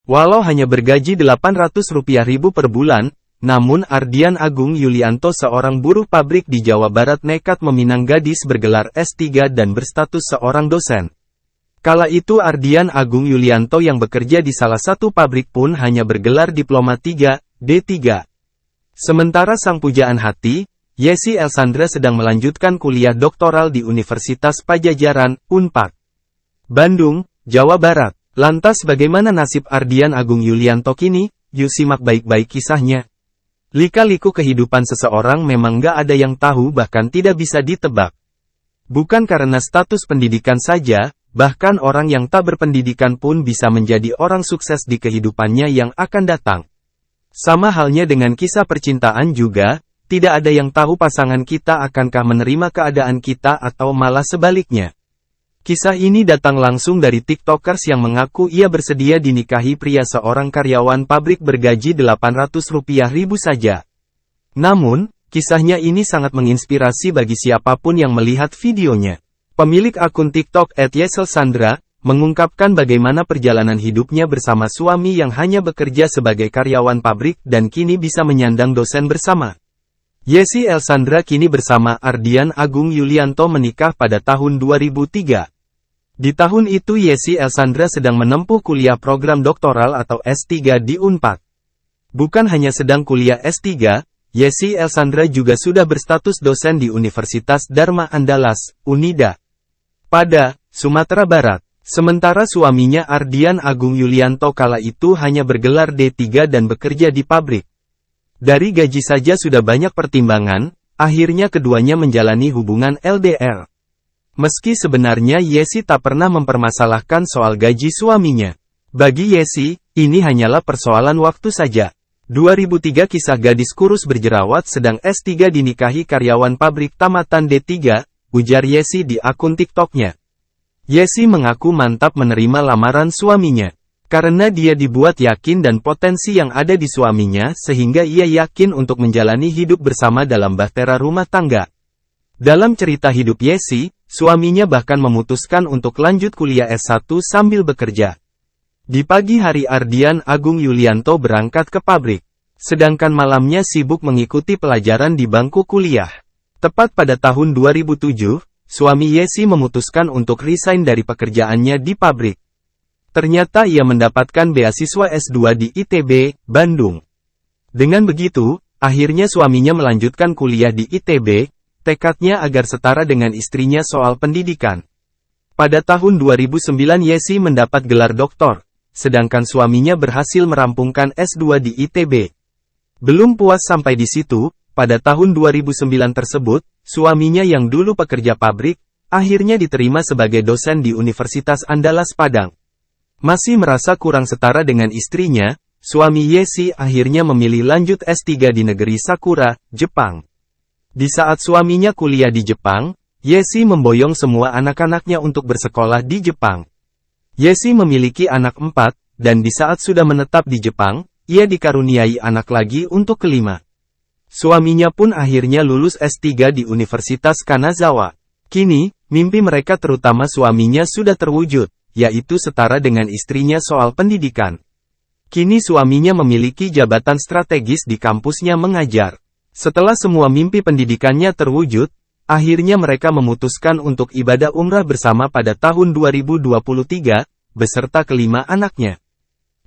Walau hanya bergaji Rp800.000 per bulan, namun Ardian Agung Yulianto seorang buruh pabrik di Jawa Barat nekat meminang gadis bergelar S3 dan berstatus seorang dosen. Kala itu Ardian Agung Yulianto yang bekerja di salah satu pabrik pun hanya bergelar Diploma 3, D3. Sementara sang pujaan hati, Yesi Elsandra sedang melanjutkan kuliah doktoral di Universitas Padjadjaran, Unpad, Bandung, Jawa Barat. Lantas bagaimana nasib Ardian Agung Yulianto kini? Yuk simak baik-baik kisahnya. Lika-liku kehidupan seseorang memang gak ada yang tahu bahkan tidak bisa ditebak. Bukan karena status pendidikan saja, bahkan orang yang tak berpendidikan pun bisa menjadi orang sukses di kehidupannya yang akan datang. Sama halnya dengan kisah percintaan juga, tidak ada yang tahu pasangan kita akankah menerima keadaan kita atau malah sebaliknya. Kisah ini datang langsung dari TikTokers yang mengaku ia bersedia dinikahi pria seorang karyawan pabrik bergaji Rp800.000 saja. Namun, kisahnya ini sangat menginspirasi bagi siapapun yang melihat videonya. Pemilik akun TikTok @yeselsandra, mengungkapkan bagaimana perjalanan hidupnya bersama suami yang hanya bekerja sebagai karyawan pabrik dan kini bisa menyandang dosen bersama. Yesi Elsandra kini bersama Ardian Agung Yulianto menikah pada tahun 2003. Di tahun itu Yesi Elsandra sedang menempuh kuliah program doktoral atau S3 di Unpad. Bukan hanya sedang kuliah S3, Yesi Elsandra juga sudah berstatus dosen di Universitas Dharma Andalas, Unida, pada Sumatera Barat. Sementara suaminya Ardian Agung Yulianto kala itu hanya bergelar D3 dan bekerja di pabrik. Dari gaji saja sudah banyak pertimbangan, akhirnya keduanya menjalani hubungan LDR. Meski sebenarnya Yesi tak pernah mempermasalahkan soal gaji suaminya. Bagi Yesi, ini hanyalah persoalan waktu saja. 2003 kisah gadis kurus berjerawat sedang S3 dinikahi karyawan pabrik tamatan D3, ujar Yesi di akun TikToknya. Yesi mengaku mantap menerima lamaran suaminya. Karena dia dibuat yakin dan potensi yang ada di suaminya sehingga ia yakin untuk menjalani hidup bersama dalam bahtera rumah tangga. Dalam cerita hidup Yesi, suaminya bahkan memutuskan untuk lanjut kuliah S1 sambil bekerja. Di pagi hari Ardian Agung Yulianto berangkat ke pabrik. Sedangkan malamnya sibuk mengikuti pelajaran di bangku kuliah. Tepat pada tahun 2007, suami Yesi memutuskan untuk resign dari pekerjaannya di pabrik. Ternyata ia mendapatkan beasiswa S2 di ITB, Bandung. Dengan begitu, akhirnya suaminya melanjutkan kuliah di ITB, tekadnya agar setara dengan istrinya soal pendidikan. Pada tahun 2009 Yesi mendapat gelar doktor, sedangkan suaminya berhasil merampungkan S2 di ITB. Belum puas sampai di situ, pada tahun 2009 tersebut, suaminya yang dulu pekerja pabrik, akhirnya diterima sebagai dosen di Universitas Andalas Padang. Masih merasa kurang setara dengan istrinya, suami Yesi akhirnya memilih lanjut S3 di negeri Sakura, Jepang. Di saat suaminya kuliah di Jepang, Yesi memboyong semua anak-anaknya untuk bersekolah di Jepang. Yesi memiliki anak 4, dan di saat sudah menetap di Jepang, ia dikaruniai anak lagi untuk kelima. Suaminya pun akhirnya lulus S3 di Universitas Kanazawa. Kini, mimpi mereka terutama suaminya sudah terwujud, yaitu setara dengan istrinya soal pendidikan. Kini suaminya memiliki jabatan strategis di kampusnya mengajar. Setelah semua mimpi pendidikannya terwujud, akhirnya mereka memutuskan untuk ibadah umrah bersama pada tahun 2023, beserta kelima anaknya.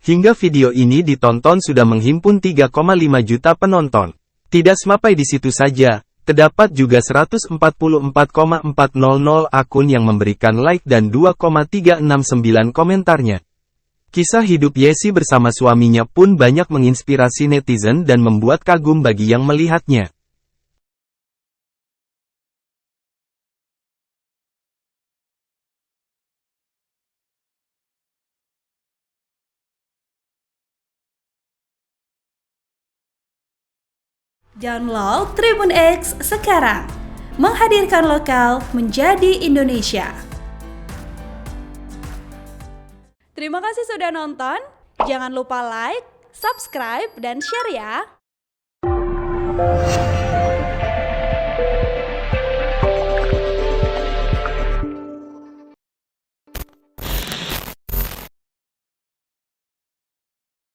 Hingga video ini ditonton sudah menghimpun 3,5 juta penonton. Tidak sampai di situ saja, terdapat juga 144,400 akun yang memberikan like dan 2,369 komentarnya. Kisah hidup Yesi bersama suaminya pun banyak menginspirasi netizen dan membuat kagum bagi yang melihatnya. Download Tribun X sekarang, menghadirkan lokal menjadi Indonesia. Terima kasih sudah nonton, jangan lupa like, subscribe, dan share ya!